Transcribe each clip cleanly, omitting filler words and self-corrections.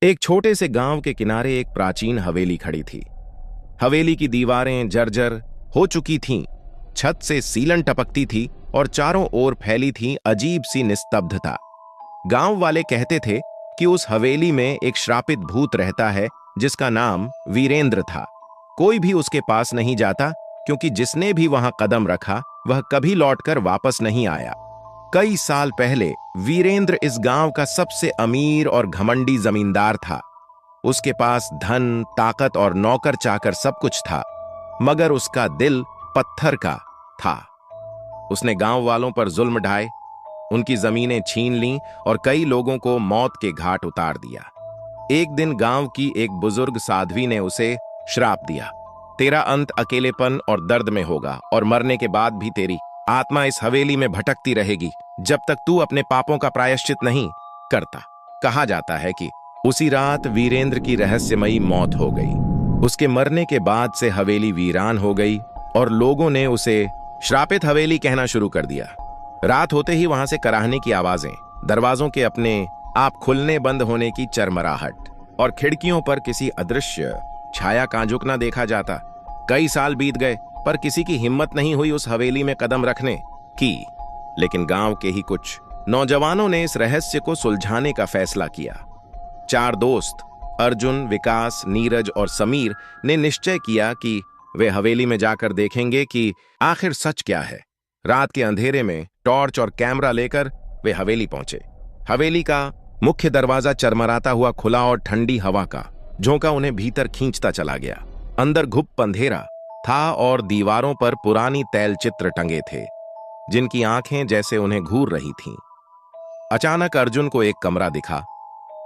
एक छोटे से गांव के किनारे एक प्राचीन हवेली खड़ी थी। हवेली की दीवारें जर्जर हो चुकी थीं, छत से सीलन टपकती थी और चारों ओर फैली थी अजीब सी निस्तब्धता। गांव वाले कहते थे कि उस हवेली में एक श्रापित भूत रहता है जिसका नाम वीरेंद्र था। कोई भी उसके पास नहीं जाता क्योंकि जिसने भी वहां कदम रखा वह कभी लौटकर वापस नहीं आया। कई साल पहले वीरेंद्र इस गांव का सबसे अमीर और घमंडी जमींदार था। उसके पास धन, ताकत और नौकर चाकर सब कुछ था, मगर उसका दिल पत्थर का था। उसने गांव वालों पर जुल्म ढाए, उनकी जमीनें छीन लीं और कई लोगों को मौत के घाट उतार दिया। एक दिन गांव की एक बुजुर्ग साध्वी ने उसे श्राप दिया, तेरा अंत अकेलेपन और दर्द में होगा और मरने के बाद भी तेरी आत्मा इस हवेली में भटकती रहेगी जब तक तू अपने पापों का प्रायश्चित नहीं करता। कहा जाता है कि उसी रात वीरेंद्र की रहस्यमयी मौत हो गई। उसके मरने के बाद से हवेली वीरान हो गई और लोगों ने उसे श्रापित हवेली कहना शुरू कर दिया। रात होते ही वहां से कराहने की आवाजें, दरवाजों के अपने आप खुलने बंद होने की चरमराहट और खिड़कियों पर किसी अदृश्य छाया का झुकना देखा जाता। कई साल बीत गए पर किसी की हिम्मत नहीं हुई उस हवेली में कदम रखने की। लेकिन गांव के ही कुछ नौजवानों ने इस रहस्य को सुलझाने का फैसला किया। 4 दोस्त अर्जुन, विकास, नीरज और समीर ने निश्चय किया कि वे हवेली में जाकर देखेंगे कि आखिर सच क्या है। रात के अंधेरे में टॉर्च और कैमरा लेकर वे हवेली पहुंचे। हवेली का मुख्य दरवाजा चरमराता हुआ खुला और ठंडी हवा का झोंका उन्हें भीतर खींचता चला गया। अंदर घुप अंधेरा था और दीवारों पर पुरानी तैलचित्र टंगे थे जिनकी आंखें जैसे उन्हें घूर रही थीं। अचानक अर्जुन को एक कमरा दिखा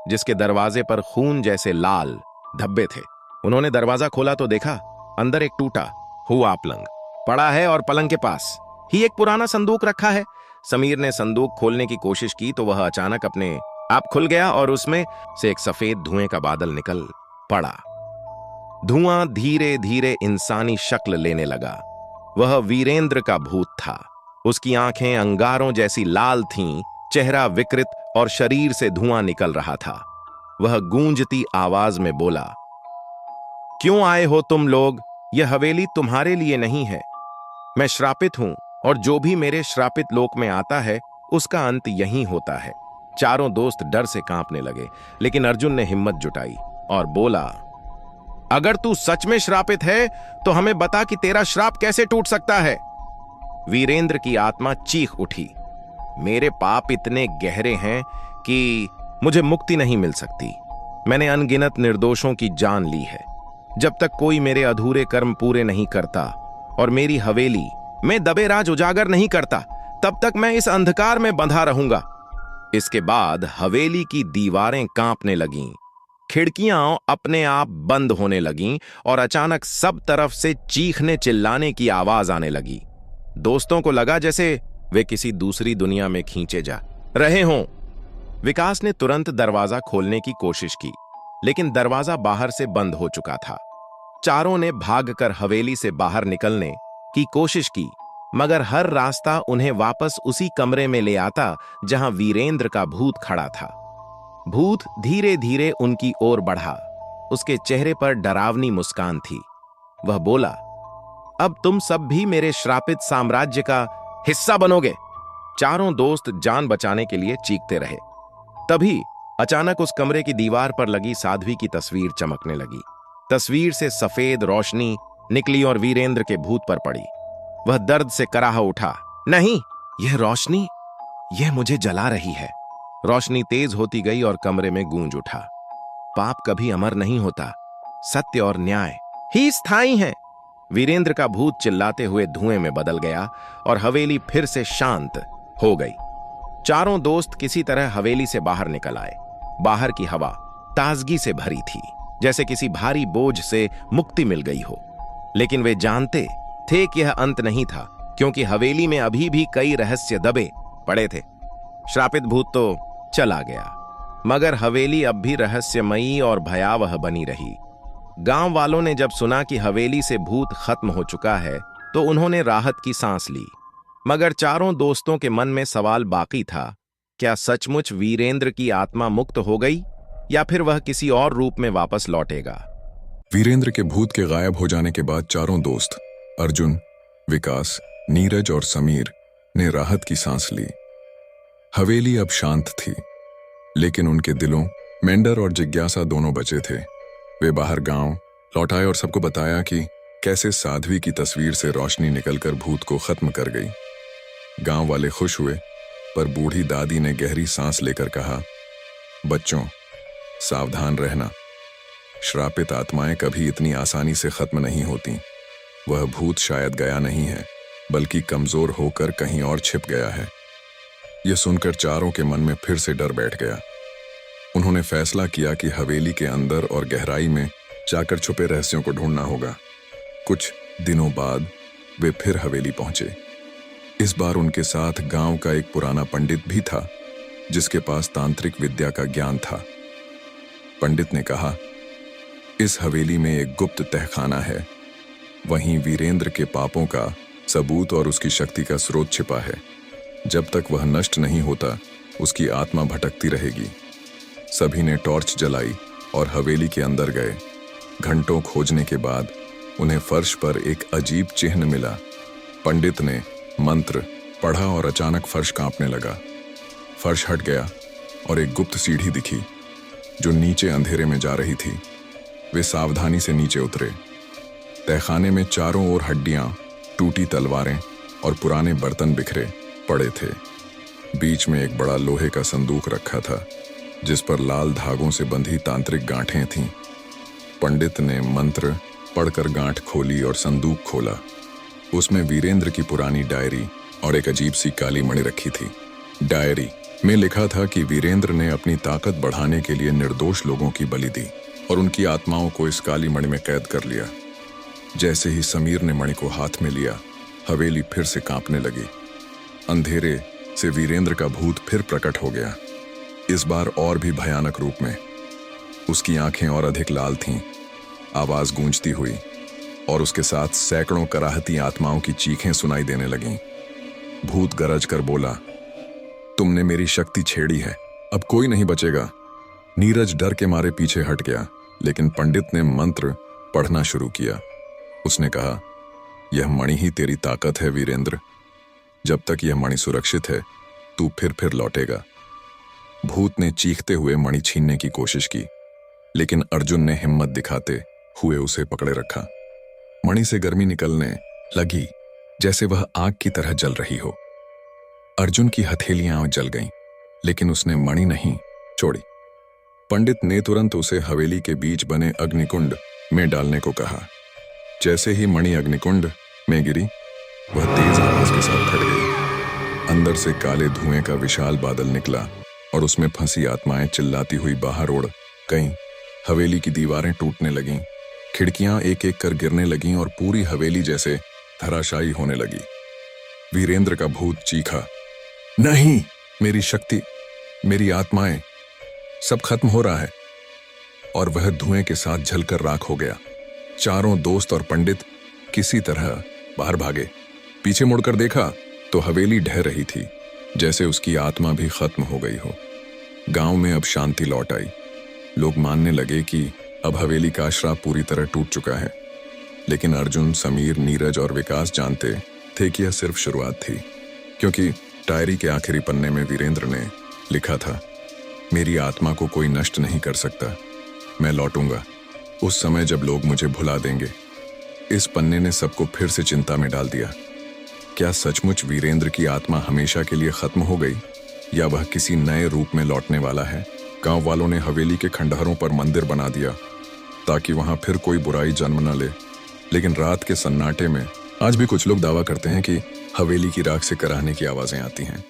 जिसके दरवाजे पर खून जैसे लाल धब्बे थे। उन्होंने दरवाजा खोला तो देखा अंदर एक टूटा हुआ पलंग पड़ा है और पलंग के पास ही एक पुराना संदूक रखा है। समीर ने संदूक खोलने की कोशिश की तो वह अचानक अपने आप खुल गया और उसमें से एक सफेद धुएं का बादल निकल पड़ा। धुआं धीरे धीरे इंसानी शक्ल लेने लगा। वह वीरेंद्र का भूत था। उसकी आंखें अंगारों जैसी लाल थीं, चेहरा विकृत और शरीर से धुआं निकल रहा था। वह गूंजती आवाज में बोला, क्यों आए हो तुम लोग? यह हवेली तुम्हारे लिए नहीं है। मैं श्रापित हूं और जो भी मेरे श्रापित लोक में आता है उसका अंत यहीं होता है। चारों दोस्त डर से कांपने लगे, लेकिन अर्जुन ने हिम्मत जुटाई और बोला, अगर तू सच में श्रापित है तो हमें बता कि तेरा श्राप कैसे टूट सकता है। वीरेंद्र की आत्मा चीख उठी, मेरे पाप इतने गहरे हैं कि मुझे मुक्ति नहीं मिल सकती। मैंने अनगिनत निर्दोषों की जान ली है। जब तक कोई मेरे अधूरे कर्म पूरे नहीं करता और मेरी हवेली में दबे राज उजागर नहीं करता, तब तक मैं इस अंधकार में बंधा रहूंगा। इसके बाद हवेली की दीवारें कांपने लगीं, खिड़कियां अपने आप बंद होने लगीं और अचानक सब तरफ से चीखने चिल्लाने की आवाज आने लगी। दोस्तों को लगा जैसे वे किसी दूसरी दुनिया में खींचे जा रहे हों। विकास ने तुरंत दरवाजा खोलने की कोशिश की, लेकिन दरवाजा बाहर से बंद हो चुका था। चारों ने भागकर हवेली से बाहर निकलने की कोशिश की, मगर हर रास्ता उन्हें वापस उसी कमरे में ले आता जहां वीरेंद्र का भूत खड़ा था। भूत धीरे धीरे उनकी ओर बढ़ा। उसके चेहरे पर डरावनी मुस्कान थी। वह बोला, अब तुम सब भी मेरे श्रापित साम्राज्य का हिस्सा बनोगे। चारों दोस्त जान बचाने के लिए चीखते रहे। तभी अचानक उस कमरे की दीवार पर लगी साध्वी की तस्वीर चमकने लगी। तस्वीर से सफेद रोशनी निकली और वीरेंद्र के भूत पर पड़ी। वह दर्द से कराह उठा, नहीं, यह रोशनी, यह मुझे जला रही है। रोशनी तेज होती गई और कमरे में गूंज उठा, पाप कभी अमर नहीं होता, सत्य और न्याय ही स्थायी हैं। वीरेंद्र का भूत चिल्लाते हुए धुएं में बदल गया और हवेली फिर से शांत हो गई। चारों दोस्त किसी तरह हवेली से बाहर निकल आए। बाहर की हवा ताजगी से भरी थी, जैसे किसी भारी बोझ से मुक्ति मिल गई हो। लेकिन वे जानते थे कि यह अंत नहीं था, क्योंकि हवेली में अभी भी कई रहस्य दबे पड़े थे। श्रापित भूत तो चला गया, मगर हवेली अब भी रहस्यमयी और भयावह बनी रही। गांव वालों ने जब सुना कि हवेली से भूत खत्म हो चुका है तो उन्होंने राहत की सांस ली, मगर चारों दोस्तों के मन में सवाल बाकी था, क्या सचमुच वीरेंद्र की आत्मा मुक्त हो गई या फिर वह किसी और रूप में वापस लौटेगा। वीरेंद्र के भूत के गायब हो जाने के बाद चारों दोस्त अर्जुन, विकास, नीरज और समीर ने राहत की सांस ली। हवेली अब शांत थी, लेकिन उनके दिलों मेंढर और जिज्ञासा दोनों बचे थे। वे बाहर गांव लौट आए और सबको बताया कि कैसे साध्वी की तस्वीर से रोशनी निकलकर भूत को खत्म कर गई। गांव वाले खुश हुए, पर बूढ़ी दादी ने गहरी सांस लेकर कहा, बच्चों सावधान रहना, श्रापित आत्माएं कभी इतनी आसानी से खत्म नहीं होती। वह भूत शायद गया नहीं है, बल्कि कमजोर होकर कहीं और छिप गया है। यह सुनकर चारों के मन में फिर से डर बैठ गया। उन्होंने फैसला किया कि हवेली के अंदर और गहराई में जाकर छुपे रहस्यों को ढूंढना होगा। कुछ दिनों बाद वे फिर हवेली पहुंचे। इस बार उनके साथ गांव का एक पुराना पंडित भी था, जिसके पास तांत्रिक विद्या का ज्ञान था। पंडित ने कहा, इस हवेली में एक गुप्त तहखाना है। वहीं वीरेंद्र के पापों का सबूत और उसकी शक्ति का स्रोत छिपा है। जब तक वह नष्ट नहीं होता, उसकी आत्मा भटकती रहेगी। सभी ने टॉर्च जलाई और हवेली के अंदर गए। घंटों खोजने के बाद उन्हें फर्श पर एक अजीब चिन्ह मिला। पंडित ने मंत्र पढ़ा और अचानक फर्श कांपने लगा। फर्श हट गया और एक गुप्त सीढ़ी दिखी, जो नीचे अंधेरे में जा रही थी। वे सावधानी से नीचे उतरे। तहखाने में चारों ओर हड्डियां, टूटी तलवारें और पुराने बर्तन बिखरे पड़े थे। बीच में एक बड़ा लोहे का संदूक रखा था, जिस पर लाल धागों से बंधी तांत्रिक गांठें थीं। पंडित ने मंत्र पढ़कर गांठ खोली और संदूक खोला। उसमें वीरेंद्र की पुरानी डायरी और एक अजीब सी काली मणि रखी थी। डायरी में लिखा था कि वीरेंद्र ने अपनी ताकत बढ़ाने के लिए निर्दोष लोगों की बलि दी और उनकी आत्माओं को इस काली मणि में कैद कर लिया। जैसे ही समीर ने मणि को हाथ में लिया, हवेली फिर से कांपने लगी। अंधेरे से वीरेंद्र का भूत फिर प्रकट हो गया, इस बार और भी भयानक रूप में। उसकी आंखें और अधिक लाल थीं, आवाज गूंजती हुई, और उसके साथ सैकड़ों कराहती आत्माओं की चीखें सुनाई देने लगीं। भूत गरज कर बोला, तुमने मेरी शक्ति छेड़ी है, अब कोई नहीं बचेगा। नीरज डर के मारे पीछे हट गया, लेकिन पंडित ने मंत्र पढ़ना शुरू किया। उसने कहा, यह मणि ही तेरी ताकत है वीरेंद्र। जब तक यह मणि सुरक्षित है, तू फिर लौटेगा। भूत ने चीखते हुए मणि छीनने की कोशिश की, लेकिन अर्जुन ने हिम्मत दिखाते हुए उसे पकड़े रखा। मणि से गर्मी निकलने लगी, जैसे वह आग की तरह जल रही हो। अर्जुन की हथेलियां जल गईं, लेकिन उसने मणि नहीं छोड़ी। पंडित ने तुरंत उसे हवेली के बीच बने अग्निकुंड में डालने को कहा। जैसे ही मणि अग्निकुंड में गिरी, वह तेज आवाज के साथ फट गई। अंदर से काले धुएं का विशाल बादल निकला और उसमें फंसी आत्माएं चिल्लाती हुई बाहर उड़ गईं। हवेली की दीवारें टूटने लगीं, खिड़कियां एक एक कर गिरने लगीं और पूरी हवेली जैसे धराशायी होने लगी। वीरेंद्र का भूत चीखा, नहीं, मेरी शक्ति, मेरी आत्माएं, सब खत्म हो रहा है। और वह धुएं के साथ जलकर राख हो गया। चारों दोस्त और पंडित किसी तरह बाहर भागे। पीछे मुड़कर देखा तो हवेली ढह रही थी, जैसे उसकी आत्मा भी खत्म हो गई हो। गांव में अब शांति लौट आई। लोग मानने लगे कि अब हवेली का श्राप पूरी तरह टूट चुका है। लेकिन अर्जुन, समीर, नीरज और विकास जानते थे कि यह सिर्फ शुरुआत थी, क्योंकि डायरी के आखिरी पन्ने में वीरेंद्र ने लिखा था, मेरी आत्मा को कोई नष्ट नहीं कर सकता, मैं लौटूंगा उस समय जब लोग मुझे भुला देंगे। इस पन्ने ने सबको फिर से चिंता में डाल दिया। क्या सचमुच वीरेंद्र की आत्मा हमेशा के लिए खत्म हो गई, या वह किसी नए रूप में लौटने वाला है? गांव वालों ने हवेली के खंडहरों पर मंदिर बना दिया ताकि वहां फिर कोई बुराई जन्म न ले। लेकिन रात के सन्नाटे में आज भी कुछ लोग दावा करते हैं कि हवेली की राख से कराहने की आवाजें आती हैं।